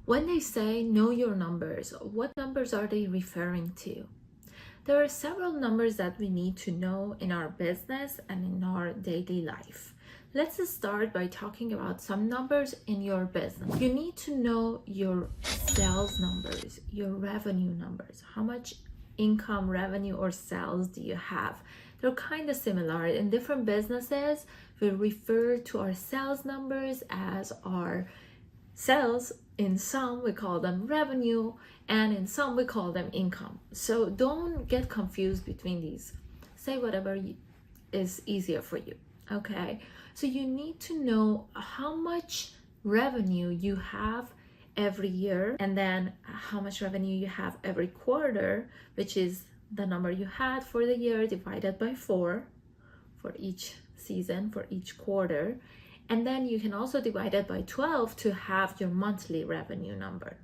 When they say know your numbers, what numbers are they referring to? There are several numbers that we need to know in our business and in our daily life. Let's start by talking about some numbers in your business. You need to know your sales numbers, your revenue numbers. How much income, revenue, or sales do you have? They're kind of similar. In different businesses, we refer to our sales numbers as our sales. In some we call them revenue, and in some we call them income. So don't get confused between these. Say whatever is easier for you. Okay, so you need to know how much revenue you have every year, and then how much revenue you have every quarter, which is the number you had for the year divided by 4 for each season, for each quarter. And then you can also divide it by 12 to have your monthly revenue number.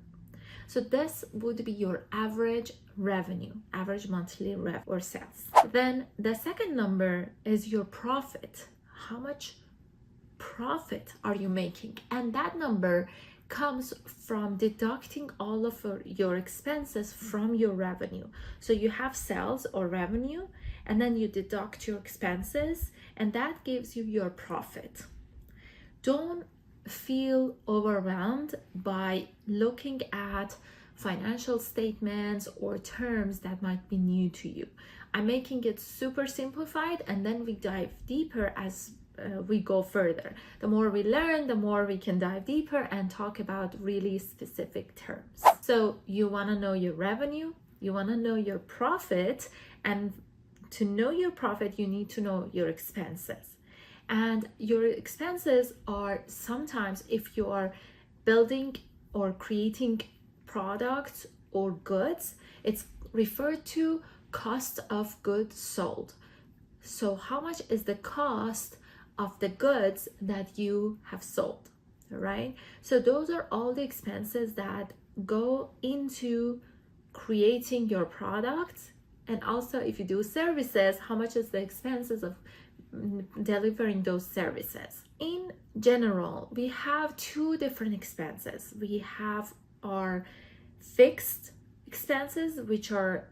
So this would be your average revenue, average monthly or sales. Then the second number is your profit. How much profit are you making? And that number comes from deducting all of your expenses from your revenue. So you have sales or revenue, and then you deduct your expenses, and that gives you your profit. Don't feel overwhelmed by looking at financial statements or terms that might be new to you. I'm making it super simplified, and then we dive deeper as we go further. The more we learn, the more we can dive deeper and talk about really specific terms. So you want to know your revenue, you want to know your profit, and to know your profit, you need to know your expenses. And your expenses are sometimes, if you are building or creating products or goods, it's referred to cost of goods sold. So how much is the cost of the goods that you have sold, right? So those are all the expenses that go into creating your products. And also if you do services, how much is the expenses of delivering those services. In general, we have two different expenses. We have our fixed expenses, which are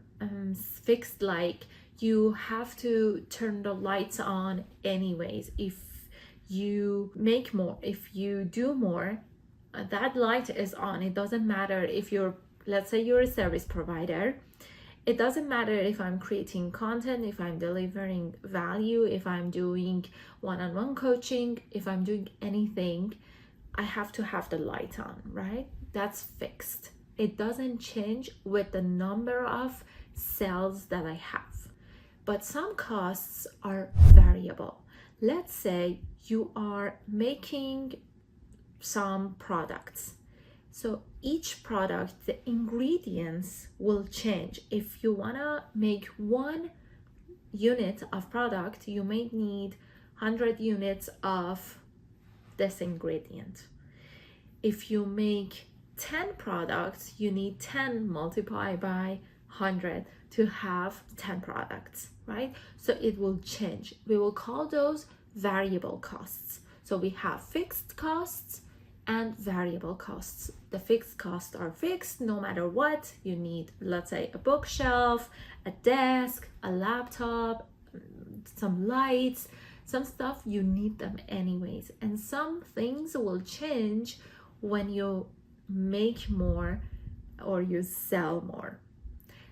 fixed, like you have to turn the lights on anyways. If you make more, if you do more, that light is on. It doesn't matter if you're, let's say you're a service provider. It doesn't matter if I'm creating content, if I'm delivering value, if I'm doing one-on-one coaching, if I'm doing anything, I have to have the light on, right? That's fixed. It doesn't change with the number of sales that I have. But some costs are variable. Let's say you are making some products. So each product, the ingredients will change. If you wanna make 1 unit of product, you may need 100 units of this ingredient. If you make 10 products, you need 10 multiplied by 100 to have 10 products, right? So it will change. We will call those variable costs. So we have fixed costs and variable costs. The fixed costs are fixed no matter what. You need, let's say, a bookshelf, a desk, a laptop, some lights, some stuff, you need them anyways. And some things will change when you make more or you sell more.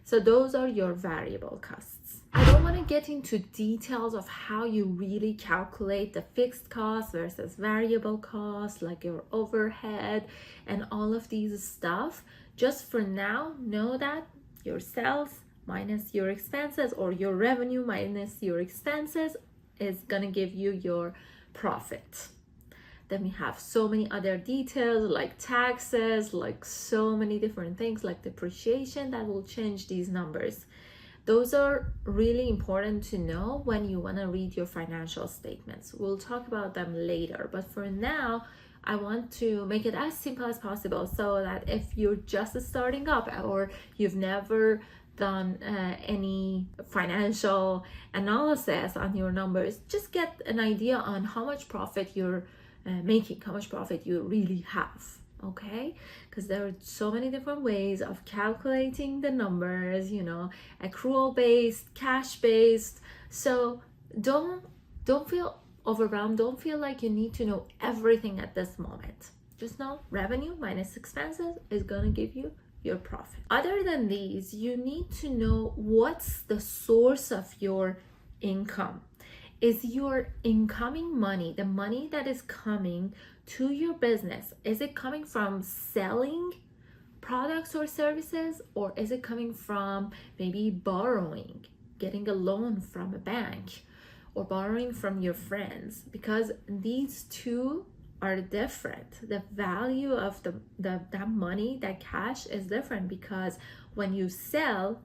So those are your variable costs. I don't want to get into details of how you really calculate the fixed cost versus variable cost, like your overhead and all of these stuff. Just for now, know that your sales minus your expenses, or your revenue minus your expenses, is gonna give you your profit. Then we have so many other details like taxes, like so many different things like depreciation that will change these numbers. Those are really important to know when you want to read your financial statements. We'll talk about them later, but for now, I want to make it as simple as possible so that if you're just starting up or you've never done any financial analysis on your numbers, just get an idea on how much profit you're making, how much profit you really have. okay? Because there are so many different ways of calculating the numbers, accrual based, cash based. So don't feel overwhelmed. Don't feel like you need to know everything at this moment. Just know revenue minus expenses is going to give you your profit. Other than these, you need to know what's the source of your income. Is your incoming money, the money that is coming to your business, is it coming from selling products or services, or is it coming from maybe borrowing, getting a loan from a bank, or borrowing from your friends? Because these two are different. The value of that money, that cash, is different, because when you sell,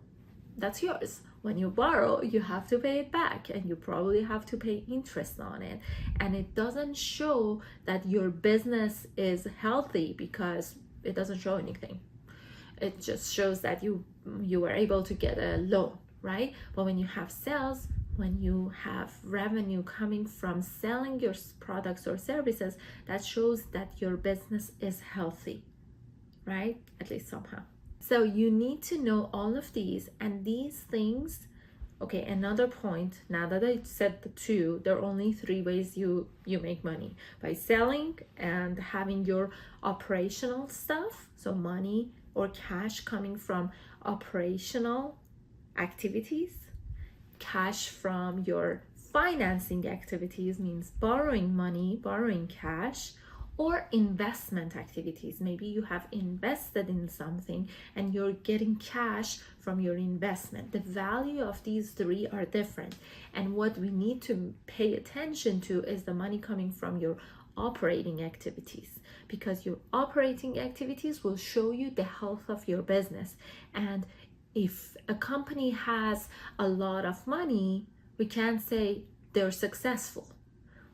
that's yours. When you borrow, you have to pay it back, and you probably have to pay interest on it. And it doesn't show that your business is healthy because it doesn't show anything. It just shows that you were able to get a loan, right? But when you have sales, when you have revenue coming from selling your products or services, that shows that your business is healthy, right? At least somehow. So you need to know all of these, and these things. Okay, another point, now that I said the two, there are only three ways you make money: by selling and having your operational stuff, so money or cash coming from operational activities, cash from your financing activities, means borrowing money, borrowing cash, or investment activities. Maybe you have invested in something and you're getting cash from your investment. The value of these three are different. And what we need to pay attention to is the money coming from your operating activities, because your operating activities will show you the health of your business. And if a company has a lot of money, we can't say they're successful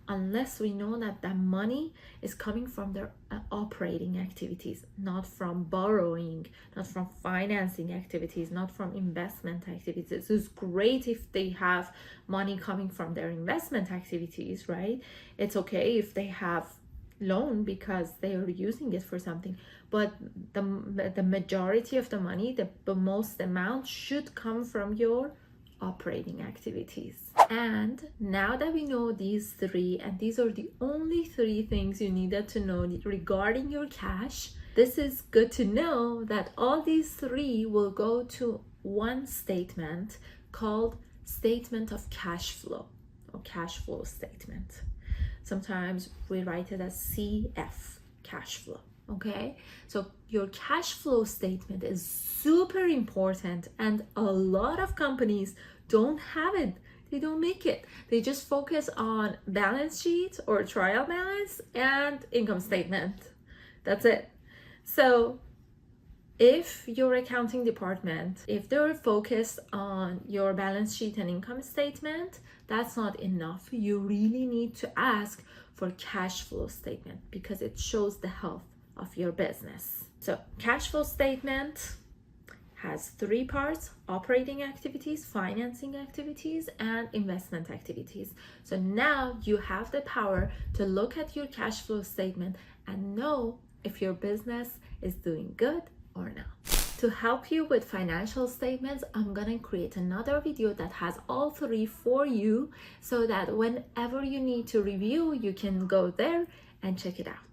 unless we know that the money is coming from their operating activities, not from borrowing, not from financing activities, not from investment activities. It's great if they have money coming from their investment activities, right? It's okay if they have loan because they are using it for something, but the majority of the money, the most amount, should come from your operating activities. And now that we know these three, and these are the only three things you needed to know regarding your cash, this is good to know that all these three will go to one statement called statement of cash flow, or cash flow statement. Sometimes we write it as CF, cash flow. Okay, so your cash flow statement is super important, and a lot of companies don't have it. They don't make it. They just focus on balance sheet or trial balance and income statement. That's it. So if your accounting department, if they're focused on your balance sheet and income statement, that's not enough. You really need to ask for cash flow statement, because it shows the health of your business. So cash flow statement has three parts: operating activities, financing activities, and investment activities. So now you have the power to look at your cash flow statement and know if your business is doing good or not. To help you with financial statements, I'm gonna create another video that has all three for you, so that whenever you need to review, you can go there and check it out.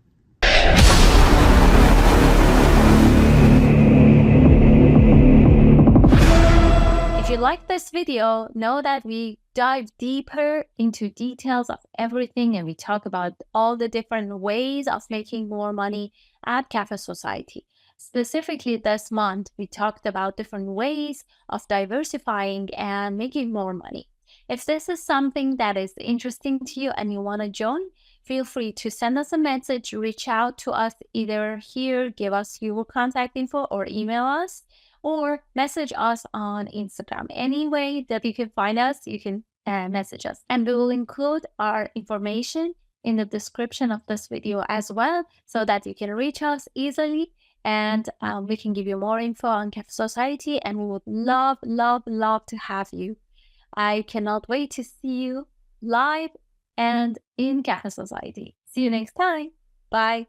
If you like this video, know that we dive deeper into details of everything, and we talk about all the different ways of making more money at Cafe Society. Specifically this month, we talked about different ways of diversifying and making more money. If this is something that is interesting to you and you want to join, feel free to send us a message, reach out to us either here, give us your contact info, or email us, or message us on Instagram. Any way that you can find us, you can message us. And we will include our information in the description of this video as well, so that you can reach us easily, and we can give you more info on Cafe Society, and we would love, love, love to have you. I cannot wait to see you live and in Cafe Society. See you next time. Bye.